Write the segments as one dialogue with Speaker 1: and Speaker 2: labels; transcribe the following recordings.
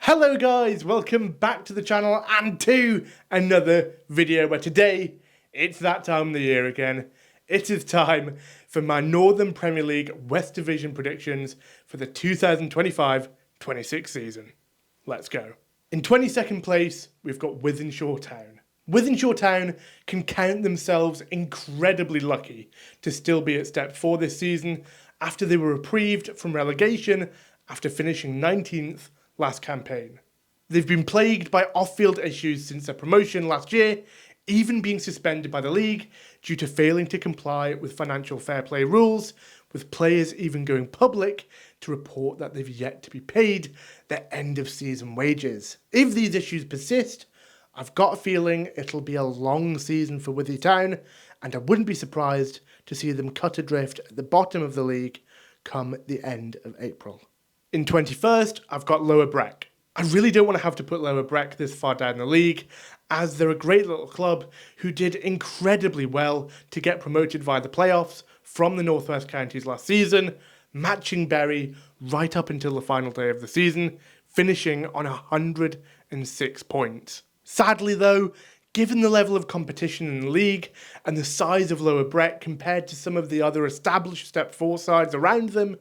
Speaker 1: Hello guys, welcome back to the channel and to another video where today it's that time of the year again. It is time for my Northern Premier League West Division predictions for the 2025-26 season. Let's go. In 22nd place, we've got Shawtown. Shawtown can count themselves incredibly lucky to still be at step 4 this season after they were reprieved from relegation after finishing 19th last campaign. They've been plagued by off-field issues since their promotion last year, even being suspended by the league due to failing to comply with financial fair play rules, with players even going public to report that they've yet to be paid their end-of-season wages. If these issues persist, I've got a feeling it'll be a long season for Town, and I wouldn't be surprised to see them cut adrift at the bottom of the league come the end of April. In 21st, I've got Lower Breck. I really don't want to have to put Lower Breck this far down the league, as they're a great little club who did incredibly well to get promoted via the playoffs from the North West Counties last season, matching Bury right up until the final day of the season, finishing on 106 points. Sadly though, given the level of competition in the league and the size of Lower Breck compared to some of the other established Step 4 sides around them,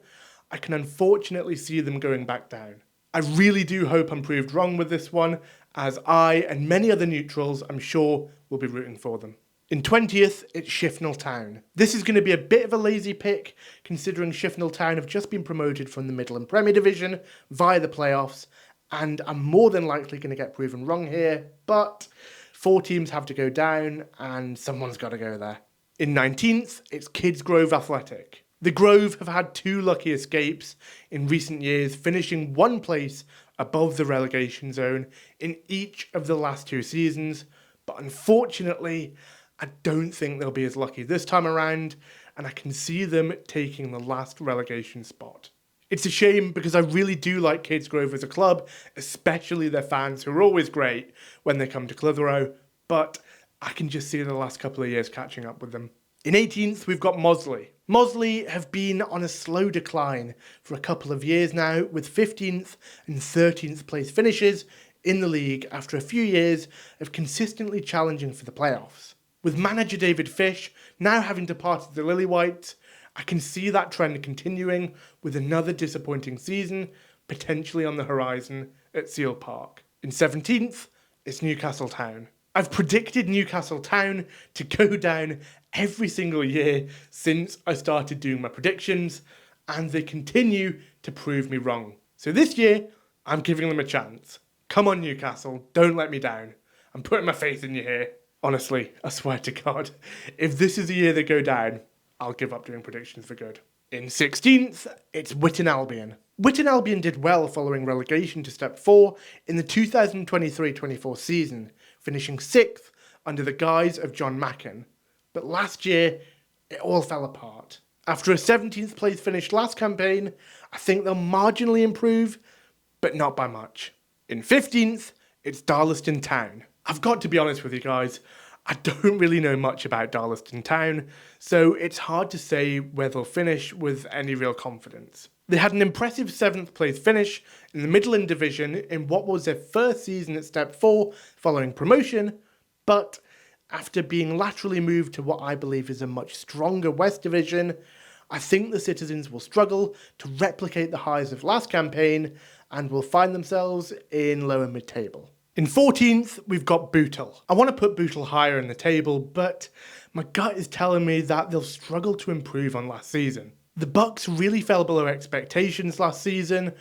Speaker 1: I can unfortunately see them going back down. I really do hope I'm proved wrong with this one, as I and many other neutrals I'm sure will be rooting for them. In 20th, it's Shawtown Town. This is going to be a bit of a lazy pick, considering Shawtown Town have just been promoted from the Midland Premier Division via the playoffs, and I'm more than likely going to get proven wrong here, but 4 teams have to go down, and someone's got to go there. In 19th, it's Kidsgrove Athletic. The Grove have had 2 lucky escapes in recent years, finishing 1 place above the relegation zone in each of the last 2 seasons, but unfortunately, I don't think they'll be as lucky this time around, and I can see them taking the last relegation spot. It's a shame because I really do like Kidsgrove as a club, especially their fans who are always great when they come to Clitheroe, but I can just see the last couple of years catching up with them. In 18th, we've got Mosley. Mosley have been on a slow decline for a couple of years now, with 15th and 13th place finishes in the league after a few years of consistently challenging for the playoffs. With manager David Fish now having departed the Lily-Whites, I can see that trend continuing with another disappointing season potentially on the horizon at Seal Park. In 17th, it's Newcastle Town. I've predicted Newcastle Town to go down every single year since I started doing my predictions, and they continue to prove me wrong. So this year, I'm giving them a chance. Come on, Newcastle, don't let me down. I'm putting my faith in you here. Honestly, I swear to God, if this is the year they go down, I'll give up doing predictions for good. In 16th, it's Witton Albion. Witton Albion did well following relegation to Step 4 in the 2023-24 season, finishing 6th under the guise of John Macken. But last year, it all fell apart. After a 17th place finish last campaign, I think they'll marginally improve, but not by much. In 15th, it's Darin Town. I've got to be honest with you guys, I don't really know much about Darin Town, so it's hard to say where they'll finish with any real confidence. They had an impressive 7th place finish in the Midland Division in what was their first season at Step 4 following promotion, but after being laterally moved to what I believe is a much stronger West Division, I think the citizens will struggle to replicate the highs of last campaign and will find themselves in lower mid-table. In 14th, we've got Bootle. I want to put Bootle higher in the table, but my gut is telling me that they'll struggle to improve on last season. The Bucks really fell below expectations last season,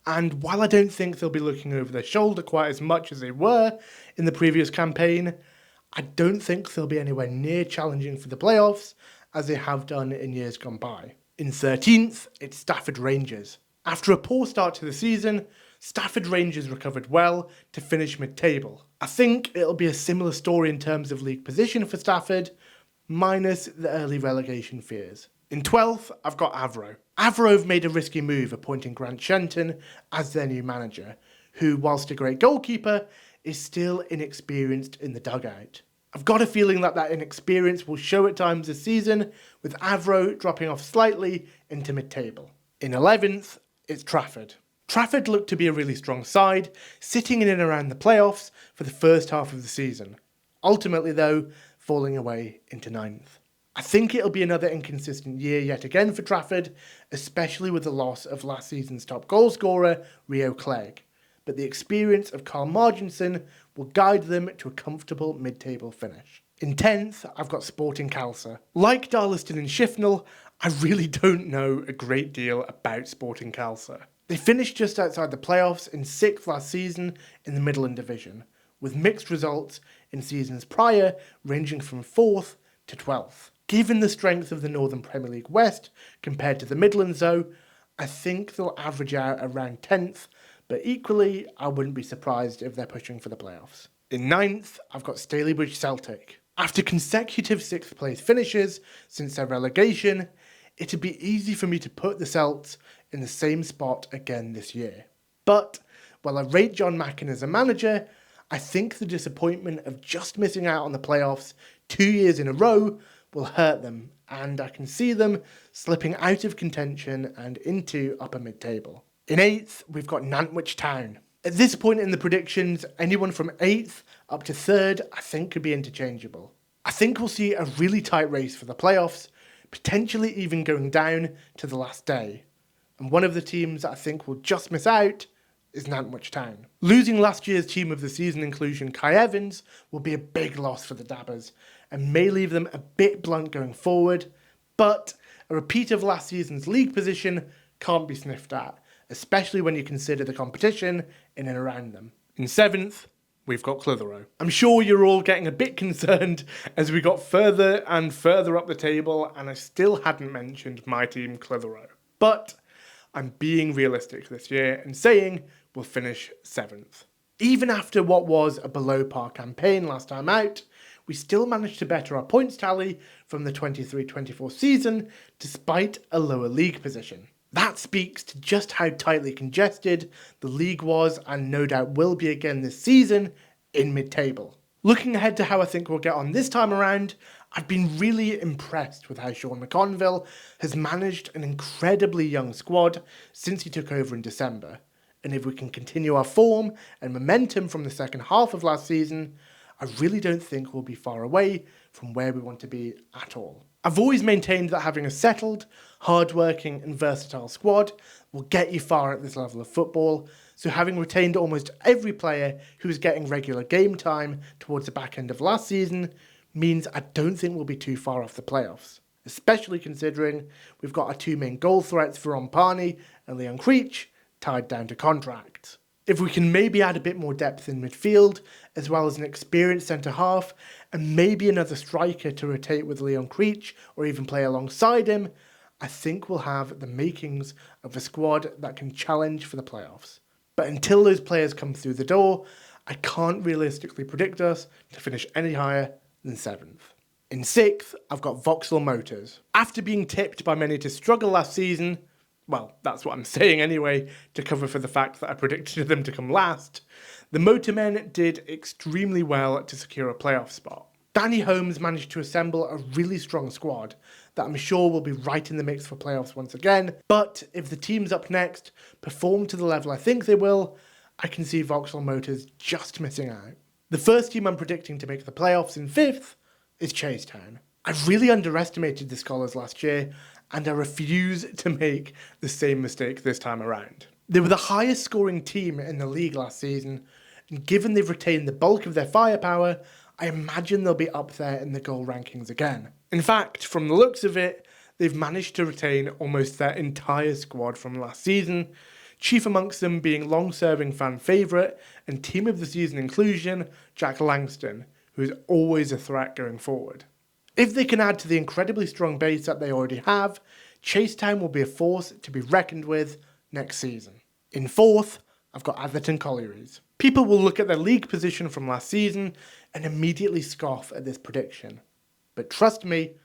Speaker 1: and while I don't think they'll be looking over their shoulder quite as much as they were in the previous campaign, I don't think they'll be anywhere near challenging for the playoffs as they have done in years gone by. In 13th, it's Stafford Rangers. After a poor start to the season, Stafford Rangers recovered well to finish mid-table. I think it'll be a similar story in terms of league position for Stafford, minus the early relegation fears. In 12th, I've got Avro. Avro have made a risky move appointing Grant Shenton as their new manager, who, whilst a great goalkeeper, is still inexperienced in the dugout. I've got a feeling that inexperience will show at times this season, with Avro dropping off slightly into mid-table. In 11th, it's Trafford. Trafford looked to be a really strong side, sitting in and around the playoffs for the first half of the season. Ultimately though, falling away into 9th. I think it'll be another inconsistent year yet again for Trafford, especially with the loss of last season's top goal scorer, Rio Clegg. But the experience of Carl Marginson will guide them to a comfortable mid-table finish. In 10th, I've got Sporting Khalsa. Like Darlaston and Shifnal, I really don't know a great deal about Sporting Khalsa. They finished just outside the playoffs in 6th last season in the Midland Division, with mixed results in seasons prior ranging from 4th to 12th. Given the strength of the Northern Premier League West compared to the Midlands though, I think they'll average out around 10th, but equally I wouldn't be surprised if they're pushing for the playoffs. In 9th, I've got Staley Celtic. After consecutive 6th place finishes since their relegation, it'd be easy for me to put the Celts in the same spot again this year. But, while I rate John Mackin as a manager, I think the disappointment of just missing out on the playoffs 2 years in a row will hurt them, and I can see them slipping out of contention and into upper mid-table. In 8th, we've got Nantwich Town. At this point in the predictions, anyone from 8th up to 3rd I think could be interchangeable. I think we'll see a really tight race for the playoffs, potentially even going down to the last day. And one of the teams that I think will just miss out is Nantwich Town. Losing last year's team of the season inclusion Kai Evans will be a big loss for the Dabbers and may leave them a bit blunt going forward, but a repeat of last season's league position can't be sniffed at, especially when you consider the competition in and around them. In 7th, we've got Clitheroe. I'm sure you're all getting a bit concerned as we got further and further up the table and I still hadn't mentioned my team Clitheroe. But I'm being realistic this year and saying we'll finish 7th. Even after what was a below par campaign last time out, we still managed to better our points tally from the 23-24 season despite a lower league position. That speaks to just how tightly congested the league was and no doubt will be again this season in mid-table. Looking ahead to how I think we'll get on this time around, I've been really impressed with how Sean McConville has managed an incredibly young squad since he took over in December. And if we can continue our form and momentum from the second half of last season, I really don't think we'll be far away from where we want to be at all. I've always maintained that having a settled, hard-working and versatile squad will get you far at this level of football, so having retained almost every player who was getting regular game time towards the back end of last season means I don't think we'll be too far off the playoffs, especially considering we've got our two main goal threats for Parney and Leon Creech tied down to contracts. If we can maybe add a bit more depth in midfield, as well as an experienced centre-half, and maybe another striker to rotate with Leon Creech, or even play alongside him, I think we'll have the makings of a squad that can challenge for the playoffs. But until those players come through the door, I can't realistically predict us to finish any higher than 7th. In 6th, I've got Vauxhall Motors. After being tipped by many to struggle last season, well, that's what I'm saying anyway, to cover for the fact that I predicted them to come last, the Motormen did extremely well to secure a playoff spot. Danny Holmes managed to assemble a really strong squad that I'm sure will be right in the mix for playoffs once again, but if the teams up next perform to the level I think they will, I can see Vauxhall Motors just missing out. The first team I'm predicting to make the playoffs in 5th is Chasetown. I really underestimated the Scholars last year, and I refuse to make the same mistake this time around. They were the highest scoring team in the league last season, and given they've retained the bulk of their firepower, I imagine they'll be up there in the goal rankings again. In fact, from the looks of it, they've managed to retain almost their entire squad from last season, chief amongst them being long-serving fan favourite and team of the season inclusion, Jack Langston, who is always a threat going forward. If they can add to the incredibly strong base that they already have, Chasetown will be a force to be reckoned with next season. In 4th, I've got Atherton Collieries. People will look at their league position from last season and immediately scoff at this prediction. But trust me,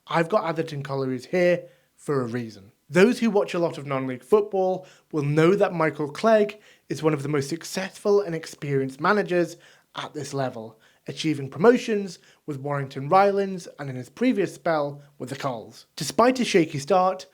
Speaker 1: I've got Atherton Collieries here for a reason. Those who watch a lot of non-league football will know that Michael Clegg is one of the most successful and experienced managers at this level, achieving promotions with Warrington Rylands and in his previous spell with the Cols. Despite a shaky start,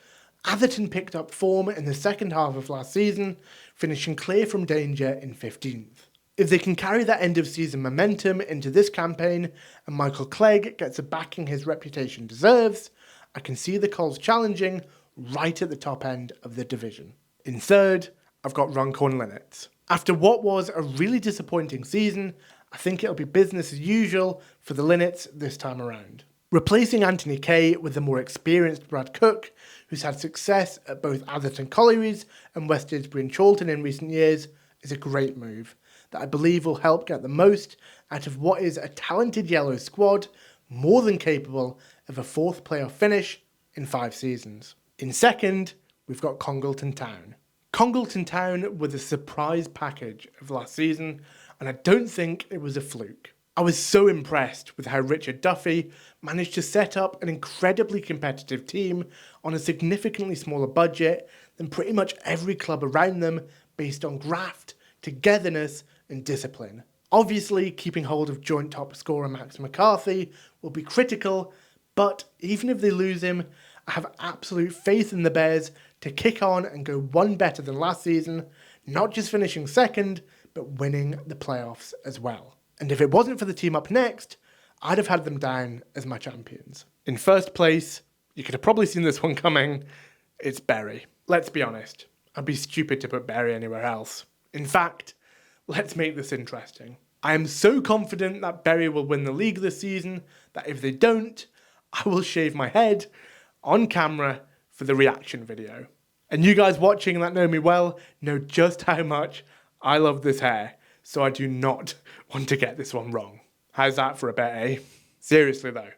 Speaker 1: Atherton picked up form in the second half of last season, finishing clear from danger in 15th. If they can carry that end of season momentum into this campaign and Michael Clegg gets the backing his reputation deserves, I can see the Cols challenging right at the top end of the division. In third, I've got Runcorn Linnets. After what was a really disappointing season, I think it'll be business as usual for the Linnets this time around. Replacing Anthony Kay with the more experienced Brad Cook, who's had success at both Atherton Collieries and West Didsbury and Chawtown in recent years, is a great move that I believe will help get the most out of what is a talented yellow squad, more than capable of a fourth playoff finish in 5 seasons. In second, we've got Congen Town. Congen Town were the surprise package of last season, and I don't think it was a fluke. I was so impressed with how Richard Duffy managed to set up an incredibly competitive team on a significantly smaller budget than pretty much every club around them, based on graft, togetherness and discipline. Obviously, keeping hold of joint top scorer Max McCarthy will be critical, but even if they lose him, I have absolute faith in the Bears to kick on and go one better than last season, not just finishing second, but winning the playoffs as well. And if it wasn't for the team up next, I'd have had them down as my champions. In first place, you could have probably seen this one coming, it's Bury. Let's be honest, I'd be stupid to put Bury anywhere else. In fact, let's make this interesting. I am so confident that Bury will win the league this season that if they don't, I will shave my head on camera for the reaction video. And you guys watching that know me well know just how much I love this hair, so I do not want to get this one wrong. How's that for a bet, eh? Seriously though,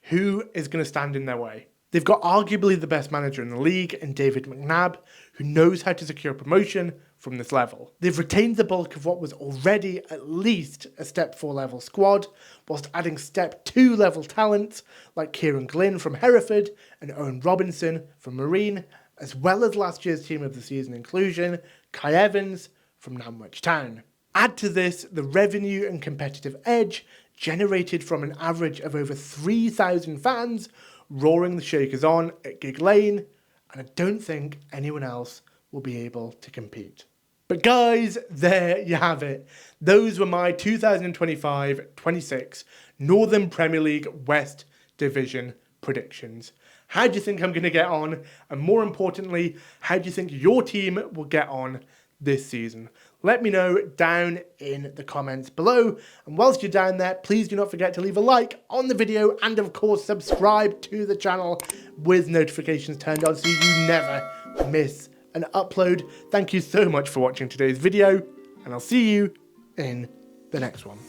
Speaker 1: who is going to stand in their way? They've got arguably the best manager in the league in David McNabb, who knows how to secure promotion from this level. They've retained the bulk of what was already at least a Step 4 level squad, whilst adding Step 2 level talent like Kieran Glynn from Hereford and Owen Robinson from Marine, as well as last year's Team of the Season inclusion, Kai Evans from Nantwich Town. Add to this the revenue and competitive edge generated from an average of over 3,000 fans roaring the Shakers on at Gig Lane, and I don't think anyone else will be able to compete. But guys, there you have it. Those were my 2025-26 Northern Premier League West Division predictions. How do you think I'm going to get on? And more importantly, how do you think your team will get on this season? Let me know down in the comments below. And whilst you're down there, please do not forget to leave a like on the video and of course subscribe to the channel with notifications turned on so you never miss an upload. Thank you so much for watching today's video, and I'll see you in the next one.